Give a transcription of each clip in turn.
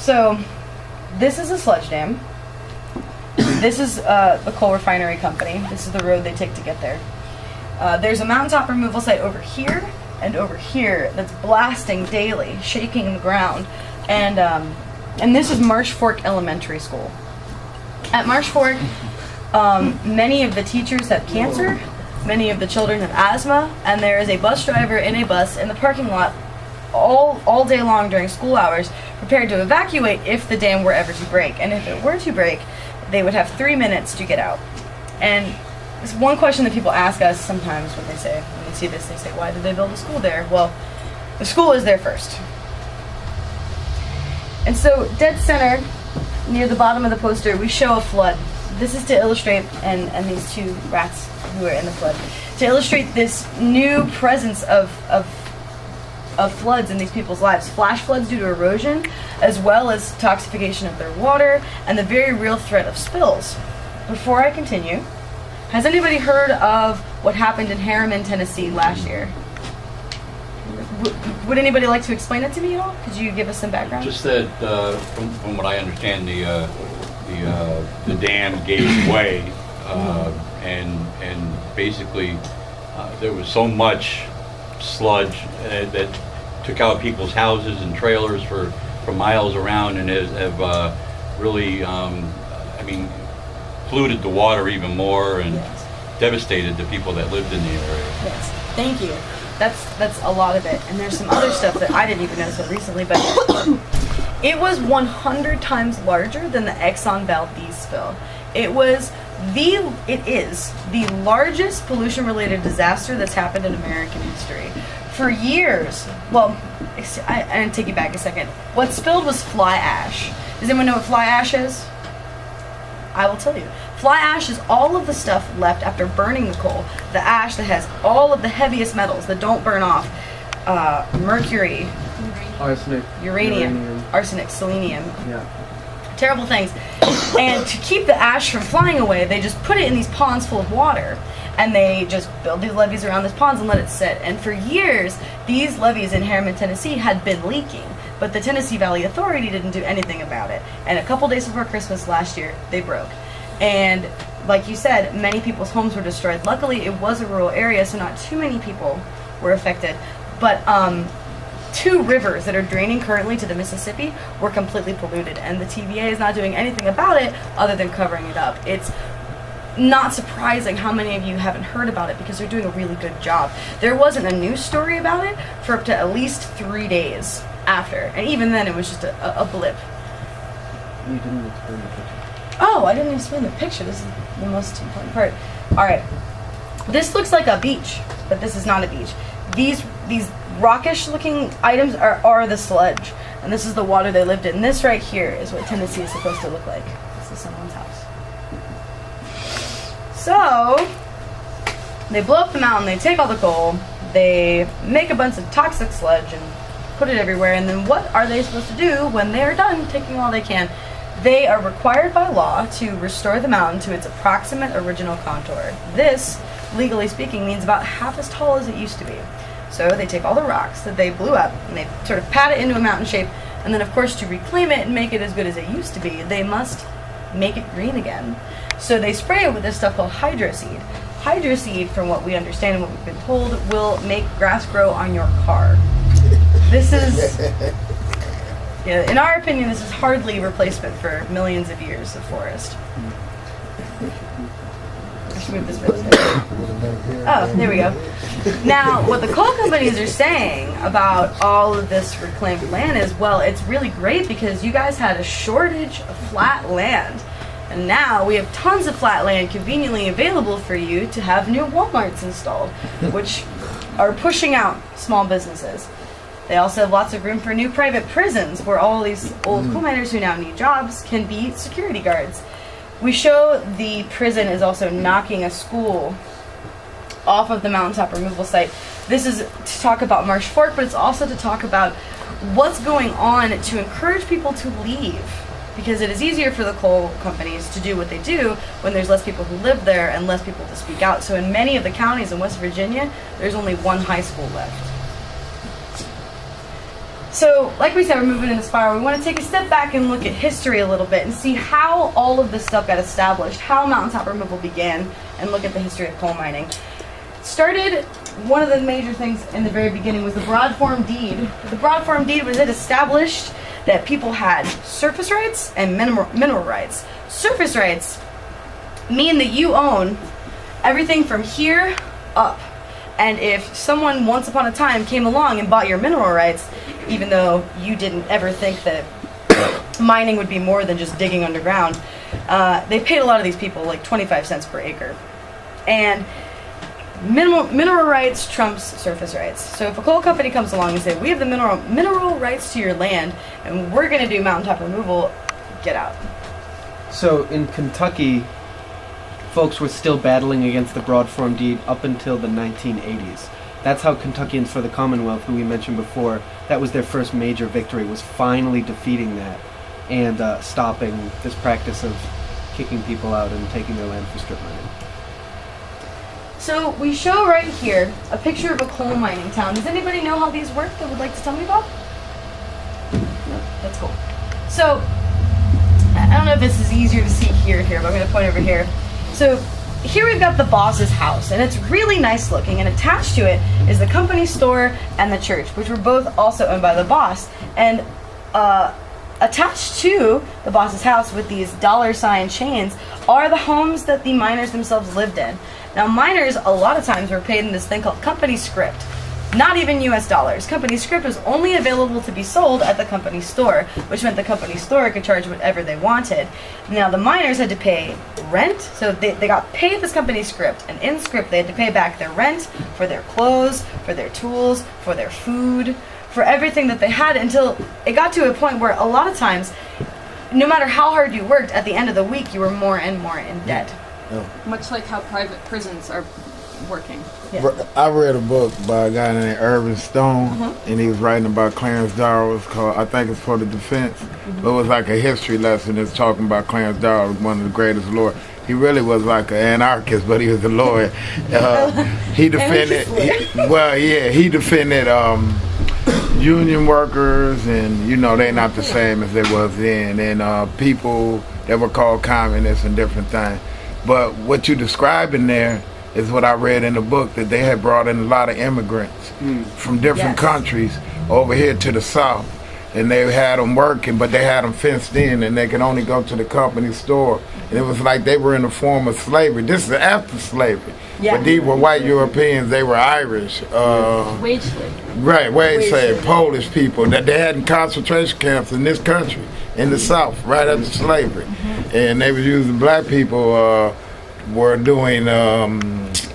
So, this is a sludge dam. This is the coal refinery company. This is the road they take to get there. There's a mountaintop removal site over here and over here that's blasting daily, shaking the ground. And this is Marsh Fork Elementary School. At Marsh Fork, many of the teachers have cancer, many of the children have asthma, and there is a bus driver in a bus in the parking lot all day long during school hours, prepared to evacuate if the dam were ever to break. And if it were to break, they would have 3 minutes to get out. And it's one question that people ask us sometimes when they see this, they say, why did they build a school there? Well, the school is there first. And so, dead center, near the bottom of the poster, we show a flood. This is to illustrate, and these two rats who are in the flood, to illustrate this new presence of floods in these people's lives. Flash floods due to erosion, as well as toxification of their water, and the very real threat of spills. Before I continue, has anybody heard of what happened in Harriman, Tennessee last year? Would anybody like to explain it to me at all? Could you give us some background? Just that, from what I understand, the dam gave way, and basically there was so much sludge that took out people's houses and trailers for miles around, and have really, polluted the water even more, and devastated the people that lived in the area. Yes, thank you. That's a lot of it, and there's some other stuff that I didn't even know so recently, but it was 100 times larger than the Exxon Valdez spill. It is the largest pollution-related disaster that's happened in American history. For years, well, I'm going to take you back a second. What spilled was fly ash. Does anyone know what fly ash is? I will tell you. Fly ash is all of the stuff left after burning the coal. The ash that has all of the heaviest metals that don't burn off. Mercury, arsenic, uranium, arsenic, selenium. Yeah. Terrible things. And to keep the ash from flying away, they just put it in these ponds full of water. And they just build these levees around these ponds and let it sit. And for years, these levees in Harriman, Tennessee had been leaking. But the Tennessee Valley Authority didn't do anything about it. And a couple days before Christmas last year, they broke. And like you said, many people's homes were destroyed. Luckily, it was a rural area, so not too many people were affected. But 2 rivers that are draining currently to the Mississippi were completely polluted. And the TVA is not doing anything about it other than covering it up. It's not surprising how many of you haven't heard about it, because they're doing a really good job. There wasn't a news story about it for up to at least 3 days after. And even then, it was just a blip. You didn't explain the picture. Oh, I didn't explain the picture. This is the most important part. Alright. This looks like a beach, but this is not a beach. These rockish looking items are the sludge. And this is the water they lived in. This right here is what Tennessee is supposed to look like. This is someone's house. So, they blow up the mountain, they take all the coal, they make a bunch of toxic sludge and put it everywhere, and then what are they supposed to do when they are done taking all they can? They are required by law to restore the mountain to its approximate original contour. This, legally speaking, means about half as tall as it used to be. So they take all the rocks that they blew up, and they sort of pat it into a mountain shape, and then of course to reclaim it and make it as good as it used to be, they must make it green again. So they spray it with this stuff called hydroseed. Hydroseed, from what we understand and what we've been told, will make grass grow on your car. This is, in our opinion, this is hardly a replacement for millions of years of forest. I should move this bit. Oh, there we go. Now, what the coal companies are saying about all of this reclaimed land is, well, it's really great because you guys had a shortage of flat land. And now we have tons of flat land conveniently available for you to have new Walmarts installed, which are pushing out small businesses. They also have lots of room for new private prisons where all these old coal miners who now need jobs can be security guards. We show the prison is also knocking a school off of the mountaintop removal site. This is to talk about Marsh Fork, but it's also to talk about what's going on to encourage people to leave. Because it is easier for the coal companies to do what they do when there's less people who live there and less people to speak out. So in many of the counties in West Virginia, there's only one high school left. So, like we said, we're moving in the spiral. We want to take a step back and look at history a little bit and see how all of this stuff got established, how mountaintop removal began, and look at the history of coal mining. Started, one of the major things in the very beginning was the broad form deed. The broad form deed was it established that people had surface rights and mineral rights. Surface rights mean that you own everything from here up. And if someone once upon a time came along and bought your mineral rights, even though you didn't ever think that mining would be more than just digging underground, they paid a lot of these people like 25 cents per acre. And mineral rights trumps surface rights. So if a coal company comes along and says, we have the mineral rights to your land, and we're going to do mountaintop removal, get out. So in Kentucky, folks were still battling against the broad form deed up until the 1980s. That's how Kentuckians for the Commonwealth, who we mentioned before, that was their first major victory, was finally defeating that and stopping this practice of kicking people out and taking their land for strip mining. So we show right here a picture of a coal mining town. Does anybody know how these work that would like to tell me about? No, that's cool. So I don't know if this is easier to see here, but I'm going to point over here. So here we've got the boss's house, and it's really nice looking, and attached to it is the company store and the church, which were both also owned by the boss. And attached to the boss's house with these $ chains are the homes that the miners themselves lived in. Now, miners a lot of times were paid in this thing called company script. Not even US dollars. Company script was only available to be sold at the company store, which meant the company store could charge whatever they wanted. Now, the miners had to pay rent, so they got paid this company script, and in script they had to pay back their rent for their clothes, for their tools, for their food, for everything that they had, until it got to a point where a lot of times, no matter how hard you worked, at the end of the week you were more and more in debt. Yeah. Much like how private prisons are working. Yeah. I read a book by a guy named Irving Stone, and he was writing about Clarence Darrow. It's called, I think it's for the defense, but it was like a history lesson. It's talking about Clarence Darrow, one of the greatest lawyers. He really was like an anarchist, but he was a lawyer. He defended, he defended union workers, and you know they're not the same as they was then, and people that were called communists and different things. But what you describe in there is what I read in the book, that they had brought in a lot of immigrants from different countries over here to the South, and they had them working, but they had them fenced in, and they could only go to the company store. And it was like they were in a form of slavery. This is after slavery. Yeah. But these were white Europeans, they were Irish. Wage slavery. Right, wage slavery, Polish people that they had in concentration camps in this country, in the South, right after slavery. And they were using black people, were doing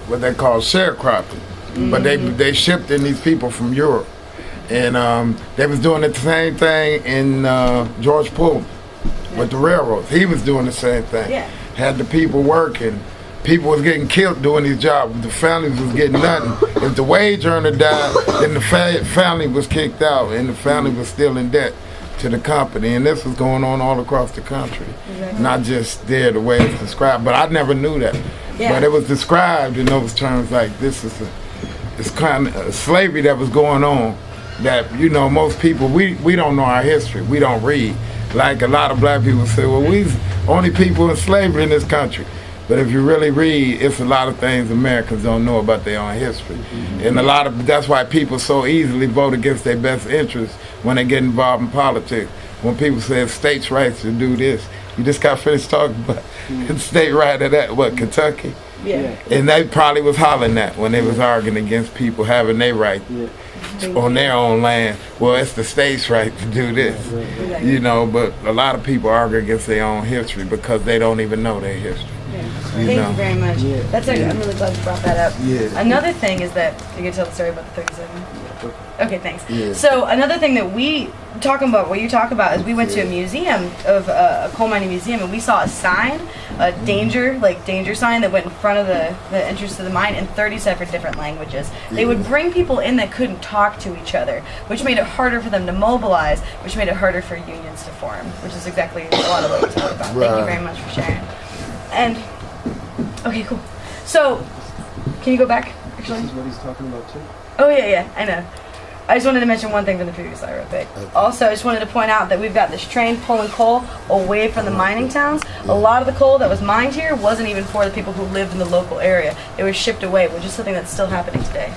what they call sharecropping. But they shipped in these people from Europe. And they was doing the same thing in George Pullman with the railroads. He was doing the same thing. Had the people working. People was getting killed doing these jobs. The families was getting nothing. If the wage earner died, then the family was kicked out, and the family was still in debt to the company. And this was going on all across the country, not just there the way it's described. But I never knew that. But it was described in those terms like this is this kind of slavery that was going on. That, you know, most people, we don't know our history. We don't read. Like a lot of black people say, well, we're only people in slavery in this country. But if you really read, it's a lot of things Americans don't know about their own history. And that's why people so easily vote against their best interests when they get involved in politics. When people say it's states' rights to do this, you just got finished talking about the state right of that, what, Kentucky? And they probably was hollering that when they was arguing against people having their right on their own land. Well, it's the state's right to do this, you know, but a lot of people argue against their own history because they don't even know their history. Thank you very much. That's I'm really glad you brought that up. Another thing is that you can tell the story about the 37. Okay, thanks. So another thing that we talking about, what you talk about, is we went to a museum of a coal mining museum, and we saw a sign, a danger sign that went in front of the entrance to the mine in 37 different languages. They would bring people in that couldn't talk to each other, which made it harder for them to mobilize, which made it harder for unions to form, which is exactly a lot of what we talk about. Thank you very much for sharing. And okay, cool. So, can you go back? Actually, this is what he's talking about too. Oh yeah, I know. I just wanted to mention one thing from the previous slide real quick. Also, I just wanted to point out that we've got this train pulling coal away from the mining towns. A lot of the coal that was mined here wasn't even for the people who lived in the local area. It was shipped away, which is something that's still happening today.